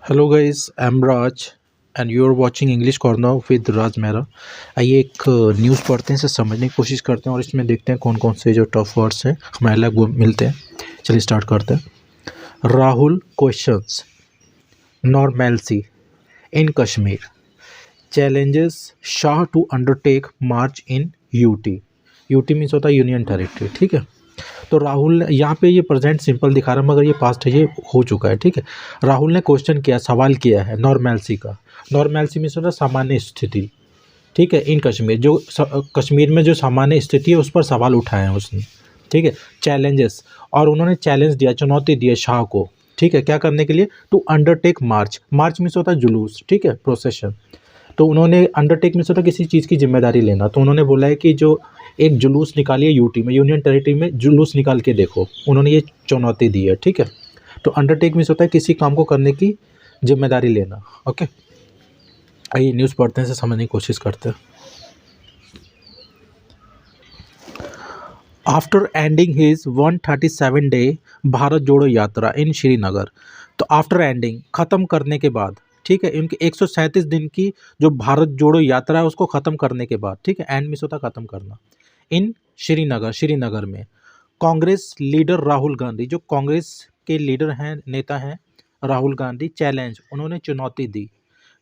Hello guys, I am Raj and you are watching English corner with Raj Mehra. आइए एक news पढ़ते हैं, इसे समझने की कोशिश करते हैं और इसमें देखते हैं कौन कौन से जो टफ वर्ड्स हैं हमें अलग वो मिलते हैं। चलिए स्टार्ट करते हैं। Rahul questions normalcy in Kashmir, challenges Shah to undertake march in UT. UT means होता है यूनियन टेरिटरी, ठीक है। तो राहुल ने यहाँ पे ये प्रेजेंट सिंपल दिखा रहा है मगर ये पास्ट है, ये हो चुका है, ठीक है। राहुल ने क्वेश्चन किया, सवाल किया है नॉर्मेल्सी का। नॉर्मेल्सी मीन्स होता है सामान्य स्थिति, ठीक है। इन कश्मीर जो कश्मीर में जो सामान्य स्थिति है उस पर सवाल उठाए हैं उसने, ठीक है। चैलेंजेस, और उन्होंने चैलेंज दिया, चुनौती दी है शाह को, ठीक है। क्या करने के लिए? To undertake march. March means होता है जुलूस, ठीक है, प्रोसेशन। तो उन्होंने अंडरटेक मीन्स होता है किसी चीज़ की जिम्मेदारी लेना। तो उन्होंने बोला है कि जो एक जुलूस निकालिए यूटी में, यूनियन टेरिटरी में जुलूस निकाल के देखो, उन्होंने ये चुनौती दी है, ठीक है। तो अंडरटेक मीन्स होता है किसी काम को करने की जिम्मेदारी लेना, ओके। आइए न्यूज़ पढ़ते हैं, इसे समझने की कोशिश करते हैं। After ending his 137 day Bharat जोड़ो यात्रा इन श्रीनगर। तो आफ्टर एंडिंग, ख़त्म करने के बाद, ठीक है, इनके 137 दिन की जो भारत जोड़ो यात्रा है उसको ख़त्म करने के बाद, ठीक है। एंड मीन्स होता है ख़त्म करना। इन श्रीनगर, श्रीनगर में कांग्रेस लीडर राहुल गांधी, जो कांग्रेस के लीडर हैं, नेता हैं राहुल गांधी, चैलेंज, उन्होंने चुनौती दी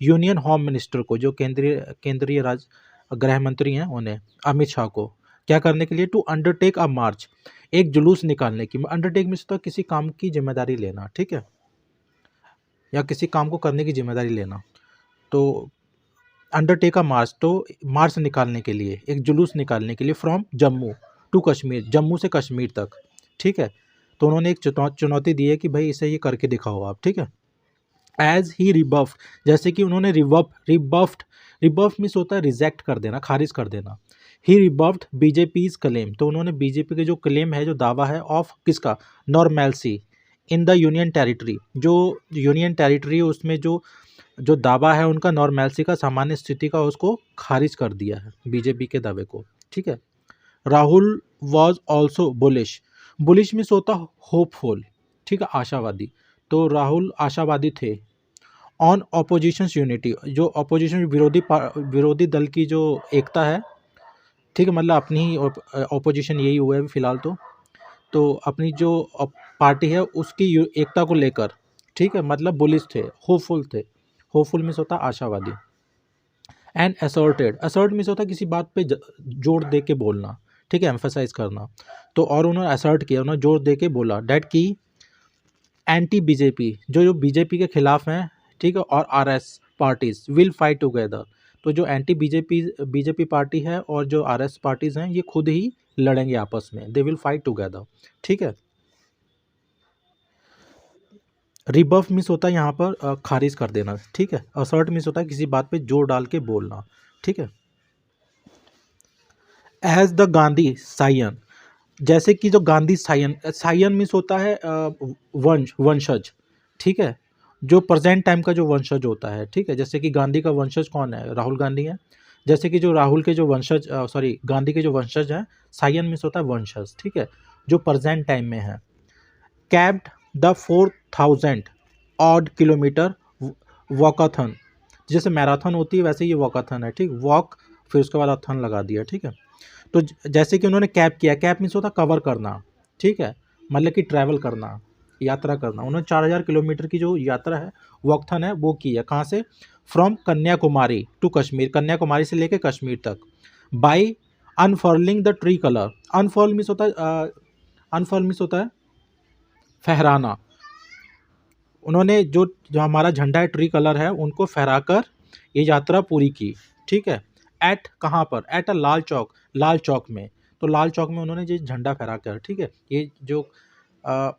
यूनियन होम मिनिस्टर को, जो केंद्रीय केंद्रीय गृह मंत्री हैं उन्हें, अमित शाह को। क्या करने के लिए? टू अंडरटेक अ मार्च, एक जुलूस निकालने की। अंडरटेक मीन्स तो किसी काम की जिम्मेदारी लेना, ठीक है, या किसी काम को करने की जिम्मेदारी लेना। तो अंडरटेक अ मार्च, तो मार्च निकालने के लिए, एक जुलूस निकालने के लिए, फ्रॉम जम्मू टू कश्मीर, जम्मू से कश्मीर तक, ठीक है। तो उन्होंने एक चुनौती दी है कि भाई इसे ये करके दिखाओ आप, ठीक है। एज ही रिबफ, जैसे कि उन्होंने रिबफ्ड मीन्स होता है रिजेक्ट कर देना, खारिज कर देना। ही रिबफ्ड बीजेपीज क्लेम, तो उन्होंने बीजेपी के जो क्लेम है, जो दावा है, ऑफ किसका? नॉर्मेल्सी इन द यूनियन टेरिटरी, जो यूनियन टेरिटरी है उसमें जो जो दावा है उनका नॉर्मेल्सी का, सामान्य स्थिति का, उसको खारिज कर दिया है बीजेपी के दावे को, ठीक है। Rahul was also bullish, bullish means होता होपफुल, ठीक है, आशावादी। तो राहुल आशावादी थे ऑन ऑपोजिशन यूनिटी, जो ऑपोजिशन विरोधी दल की जो एकता है, ठीक है, मतलब अपनी ही ऑपोजिशन यही हुआ है फिलहाल। तो अपनी जो पार्टी है उसकी एकता को लेकर, ठीक है, मतलब बुलिश थे, होपफुल थे। होपफुल मीन्स होता है आशावादी। एंड असर्टेड, असर्ट मीन्स होता है किसी बात पे जोर दे के बोलना, ठीक है, एम्फेसाइज करना। तो और उन्होंने असर्ट किया, उन्होंने जोर दे के बोला डैट की एंटी बीजेपी, जो बीजेपी के खिलाफ हैं, ठीक है, और RS parties will fight together. तो जो एंटी बीजेपी पार्टी है और जो आरएस पार्टीज हैं ये खुद ही लड़ेंगे आपस में, दे विल फाइट टुगेदर, ठीक है। रिबफ मीन्स होता है यहाँ पर खारिज कर देना, ठीक है। असर्ट मीन्स होता है किसी बात पे जोर डाल के बोलना, ठीक है। एज द गांधी सायन, जैसे कि जो गांधी सायन, सायन मीन्स होता है वंशज, ठीक है, जो प्रेजेंट टाइम का जो वंशज होता है, ठीक है। जैसे कि गांधी का वंशज कौन है? राहुल गांधी है। जैसे कि जो राहुल के जो वंशज, सॉरी, गांधी के जो वंशज हैं, सायन मीन्स होता है वंशज, ठीक है, जो प्रेजेंट टाइम में है। Capped the 4000 odd kilometre walkathon, जैसे मैराथन होती है वैसे ये वॉकाथन है, ठीक, वॉक फिर उसके बाद अथन लगा दिया, ठीक है। तो जैसे कि उन्होंने कैप किया, कैप मीन्स होता कवर करना, ठीक है, मतलब कि ट्रैवल करना, यात्रा करना। उन्होंने 4000 किलोमीटर की जो यात्रा है, वॉकथन है, वो की है। कहाँ से? फ्रॉम कन्याकुमारी टू कश्मीर, कन्याकुमारी से लेकर कश्मीर तक। By unfurling the tricolour, unfurl means होता है अनफर्ल मीन्स होता है फहराना। उन्होंने जो जो हमारा झंडा है, ट्री कलर है, उनको फहराकर ये यात्रा पूरी की, ठीक है। एट कहाँ पर? एट अ लाल चौक, लाल चौक में। तो लाल चौक में उन्होंने ये झंडा फहरा कर, ठीक है, ये अ,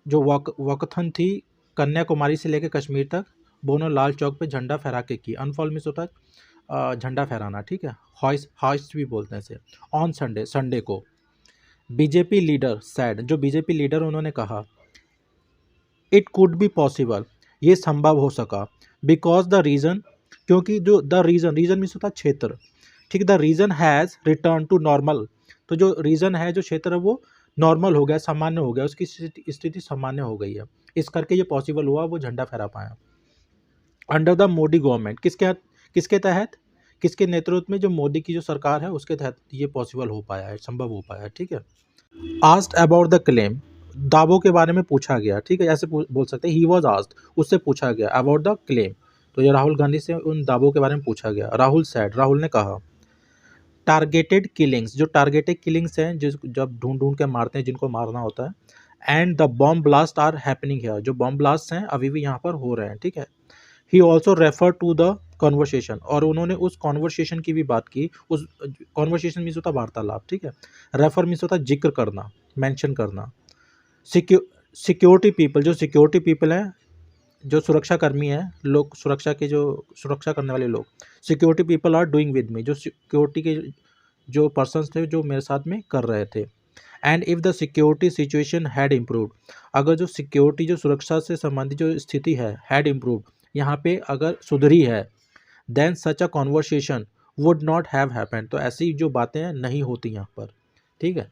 जो वॉकथन थी कन्याकुमारी से लेकर कश्मीर तक, वो उन्होंने लाल चौक पे झंडा फहरा के की। अनफॉल मीन्स होता है झंडा फहराना, ठीक है, हॉइस्ट, हॉइस्ट भी बोलते हैं इसे। ऑन संडे, संडे को। बीजेपी लीडर सैड, जो बीजेपी लीडर उन्होंने कहा इट कुड बी पॉसिबल, ये संभव हो सका, बिकॉज द रीज़न, क्योंकि जो द रीज़न, रीज़न मीन्स होता है क्षेत्र, ठीक, the reason has return to normal, तो जो रीज़न है, जो क्षेत्र है, वो नॉर्मल हो गया, सामान्य हो गया, उसकी स्थिति सामान्य हो गई है, इस करके ये पॉसिबल हुआ, वो झंडा फहरा पाया। अंडर द मोदी गवर्नमेंट, किसके तहत, किसके नेतृत्व में, जो मोदी की जो सरकार है उसके तहत ये पॉसिबल हो पाया है, संभव हो पाया है, ठीक है। आस्क्ड अबाउट द क्लेम, दावों के बारे में पूछा गया, ठीक है, ऐसे बोल सकते हैं, ही वॉज आस्क्ड, उससे पूछा गया, अबाउट द क्लेम, तो ये राहुल गांधी से उन दावों के बारे में पूछा गया। राहुल सैड, राहुल ने कहा, टारगेटेड किलिंग्स, जो टारगेटेड किलिंग्स हैं, जिस जब ढूंढ ढूंढ के मारते हैं जिनको मारना होता है, and the bomb blast are happening here, जो बॉम्ब ब्लास्ट हैं अभी भी यहाँ पर हो रहे हैं, ठीक है। He also refer to the conversation, और उन्होंने उस कॉन्वर्सेशन की भी बात की, उस कॉन्वर्सेशन मीन्स होता वार्तालाप, ठीक है। रेफर मीन्स होता जिक्र करना, मेंशन करना। सिक्योरिटी पीपल, जो सिक्योरिटी पीपल हैं, जो सुरक्षा कर्मी हैं, लोग सुरक्षा के जो सुरक्षा करने वाले लोग, security people are doing with me, जो सिक्योरिटी के जो पर्सन्स थे जो मेरे साथ में कर रहे थे। And if the security situation had improved, अगर जो सिक्योरिटी जो सुरक्षा से संबंधित जो स्थिति है, हैड इम्प्रूव्ड, यहाँ पे अगर सुधरी है, then such a conversation would not have happened, तो ऐसी जो बातें नहीं होती यहाँ पर, ठीक है।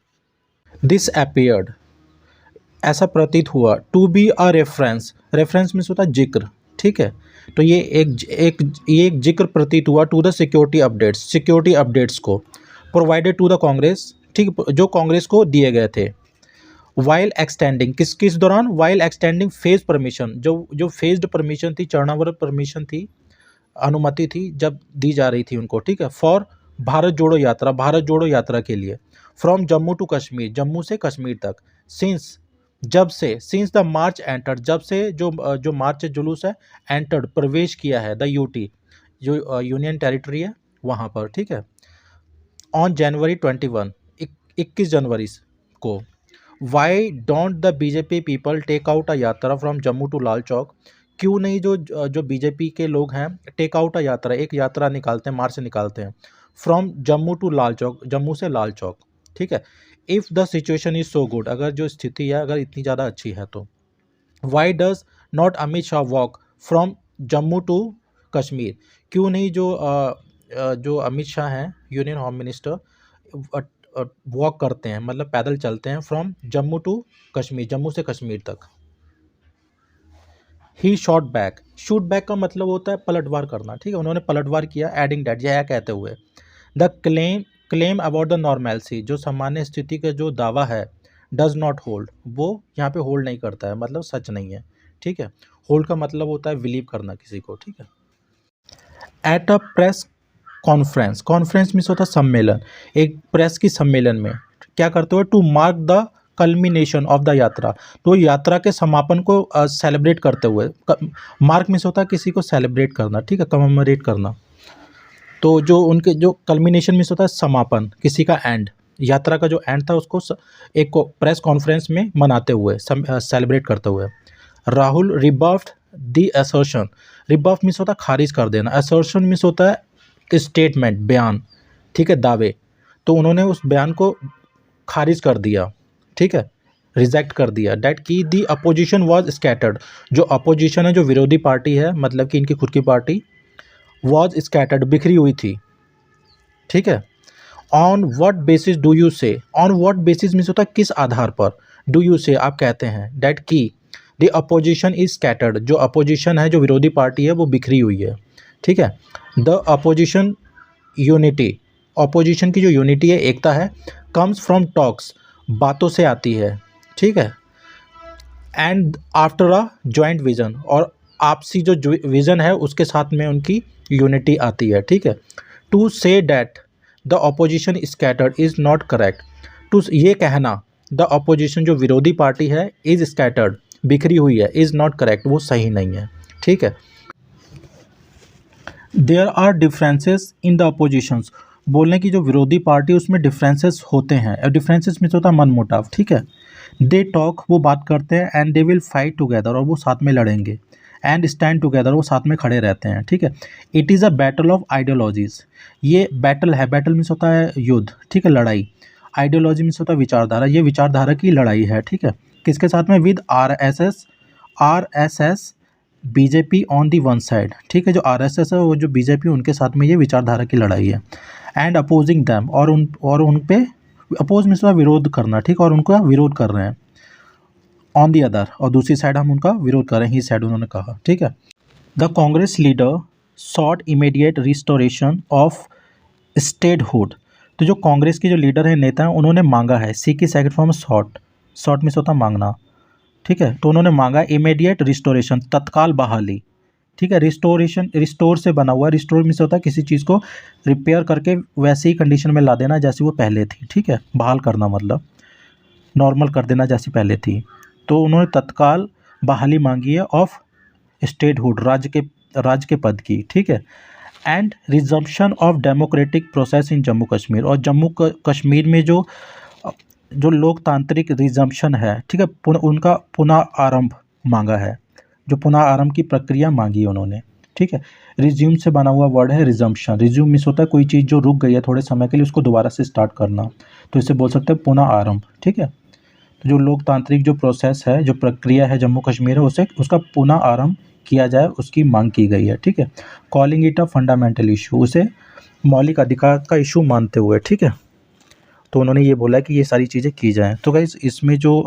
दिस अपीयर्ड, ऐसा प्रतीत हुआ, to be a reference, reference means होता है जिक्र, ठीक है। तो ये एक जिक्र प्रतीत हुआ to the security updates, security updates को, प्रोवाइडेड टू द कांग्रेस, ठीक, जो कांग्रेस को दिए गए थे। वाइल एक्सटेंडिंग, किस दौरान, वाइल एक्सटेंडिंग फेज परमिशन, जो फेज्ड परमिशन थी, चरणावर परमिशन थी, अनुमति थी जब दी जा रही थी उनको, ठीक है, फॉर भारत जोड़ो यात्रा, भारत जोड़ो यात्रा के लिए, फ्रॉम जम्मू टू कश्मीर, जम्मू से कश्मीर तक, सिंस, जब से, सिंस द मार्च एंटर्ड, जब से जो मार्च जुलूस है, एंटर्ड प्रवेश किया है, द यूटी, जो यूनियन टेरिटरी है वहाँ पर, ठीक है, ऑन जनवरी 21, 21 जनवरी को। Why don't the BJP people take out a yatra from Jammu to Lal Chowk, क्यों नहीं जो बीजेपी के लोग हैं, टेक आउट अ यात्रा, एक यात्रा निकालते हैं, मार्च निकालते हैं, फ्रॉम जम्मू टू लाल चौक, जम्मू से लाल चौक, ठीक है। If the situation is so good, अगर जो स्थिति है अगर इतनी ज़्यादा अच्छी है तो। Why does not Amit Shah walk from Jammu to Kashmir, क्यों नहीं जो अमित शाह हैं, यूनियन होम मिनिस्टर, वॉक करते हैं, मतलब पैदल चलते हैं, फ्रॉम जम्मू टू कश्मीर, जम्मू से कश्मीर तक। ही शॉट बैक, शूट बैक का मतलब होता है पलटवार करना, ठीक है, उन्होंने पलटवार किया, एडिंग डैट, यह कहते हुए, the claim about the normality, जो सामान्य स्थिति का जो दावा है, डज नॉट होल्ड, वो यहाँ पे होल्ड नहीं करता है, मतलब सच नहीं है, ठीक है। होल्ड का मतलब होता है बिलीव करना किसी को, ठीक है। At a press conference, conference means होता है सम्मेलन, एक प्रेस की सम्मेलन में क्या करते हुए, to mark the culmination of the yatra, तो यात्रा के समापन को सेलिब्रेट करते हुए, मार्क मीन्स होता है किसी को सेलिब्रेट करना, ठीक है, कमेमोरेट करना, तो जो उनके जो कल्मिनेशन मीन्स होता है समापन, किसी का एंड, यात्रा का जो एंड था उसको एक को प्रेस कॉन्फ्रेंस में मनाते हुए, सेलिब्रेट करते हुए। राहुल रिबफ्ड द असर्शन, रिबफ मीन्स होता है खारिज कर देना, असर्शन मीन्स होता है स्टेटमेंट, बयान, ठीक है, दावे, तो उन्होंने उस बयान को खारिज कर दिया, ठीक है, रिजेक्ट कर दिया, डैट की दी अपोजिशन वॉज स्कैटर्ड, जो अपोजिशन है, जो विरोधी पार्टी है, मतलब कि इनकी खुद की पार्टी, वॉज स्कैटर्ड, बिखरी हुई थी, ठीक है। On what basis do you से, ऑन व्हाट बेसिस मीन्स होता है किस आधार पर, डू यू से आप कहते हैं, डैट की द अपोजिशन इज स्कैटर्ड, जो अपोजिशन है, जो विरोधी पार्टी है, वो बिखरी हुई है, ठीक है। द अपोजिशन यूनिटी, अपोजिशन की जो यूनिटी है, एकता है, कम्स फ्रॉम टॉक्स, बातों से आती है, ठीक है, and after a joint vision, और आपसी जो विजन है उसके साथ में उनकी यूनिटी आती है, ठीक है। To say that the opposition scattered is not correct, to ये कहना, द अपोजिशन जो विरोधी पार्टी है, इज़ स्कैटर्ड, बिखरी हुई है, इज़ नॉट करेक्ट, वो सही नहीं है, ठीक है। There are differences in the oppositions, बोलने की जो विरोधी पार्टी उसमें डिफरेंसेस होते हैं, डिफरेंसेस मीन्स होता है मनमुटाव, ठीक है। दे टॉक, वो बात करते हैं, and they will fight together, और वो साथ में लड़ेंगे, एंड स्टैंड टुगेदर, वो साथ में खड़े रहते हैं, ठीक है। It is a battle of ideologies, ये बैटल है, बैटल मीन्स होता है युद्ध, ठीक है, लड़ाई, आइडियोलॉजी मीन्स होता है विचारधारा, ये विचारधारा की लड़ाई है, ठीक है, किसके साथ में, with RSS BJP on the one side, ठीक है, जो आरएसएस है वो जो बीजेपी उनके साथ में ये विचारधारा की लड़ाई है, एंड अपोजिंग दैम, और उन पे अपोज मीन्स विरोध करना, ठीक है, और उनका विरोध कर रहे हैं, ऑन दी अदर, और दूसरी साइड हम उनका विरोध कर रहे हैं, ही साइड उन्होंने कहा, ठीक है। The Congress leader sought immediate restoration of statehood. तो जो कांग्रेस की जो लीडर है, नेता है, उन्होंने मांगा है, सी की second form sought, sought means होता मांगना, ठीक है। तो उन्होंने मांगा इमीडिएट रिस्टोरेशन, तत्काल बहाली, ठीक है। रिस्टोरेशन, रिस्टोर से बना हुआ, रिस्टोर मीन्स होता है किसी चीज़ को रिपेयर करके वैसे ही कंडीशन में ला देना जैसी वो पहले थी, ठीक है। बहाल करना मतलब नॉर्मल कर देना जैसी पहले थी। तो उन्होंने तत्काल बहाली मांगी है ऑफ स्टेटहुड, राज्य के पद की, ठीक है। And resumption of democratic process in Jammu Kashmir, और जम्मू कश्मीर में जो जो लोकतांत्रिक रिजम्पशन है, ठीक है, उनका पुनः आरंभ मांगा है, जो पुनः आरंभ की प्रक्रिया मांगी है उन्होंने, ठीक है। रिज्यूम से बना हुआ वर्ड है रिजम्पशन। रिज्यूम मीन्स होता है कोई चीज़ जो रुक गई है थोड़े समय के लिए, उसको दोबारा से स्टार्ट करना, तो इसे बोल सकते हैं पुनः आरंभ, ठीक है। तो जो लोकतांत्रिक जो प्रोसेस है, जो प्रक्रिया है जम्मू कश्मीर है, उसे उसका पुनः आरंभ किया जाए, उसकी मांग की गई है, ठीक है। Calling it a fundamental issue, उसे मौलिक अधिकार का इशू मानते हुए, ठीक है। तो उन्होंने ये बोला कि ये सारी चीज़ें की जाएँ। तो गाइज़ इसमें जो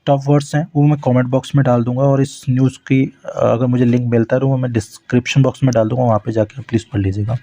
टफ वर्ड्स हैं वो मैं कमेंट बॉक्स में डाल दूँगा, और इस न्यूज़ की अगर मुझे लिंक मिलता है तो वो मैं डिस्क्रिप्शन बॉक्स में डाल दूँगा, वहाँ पे जाके प्लीज़ पढ़ लीजिएगा।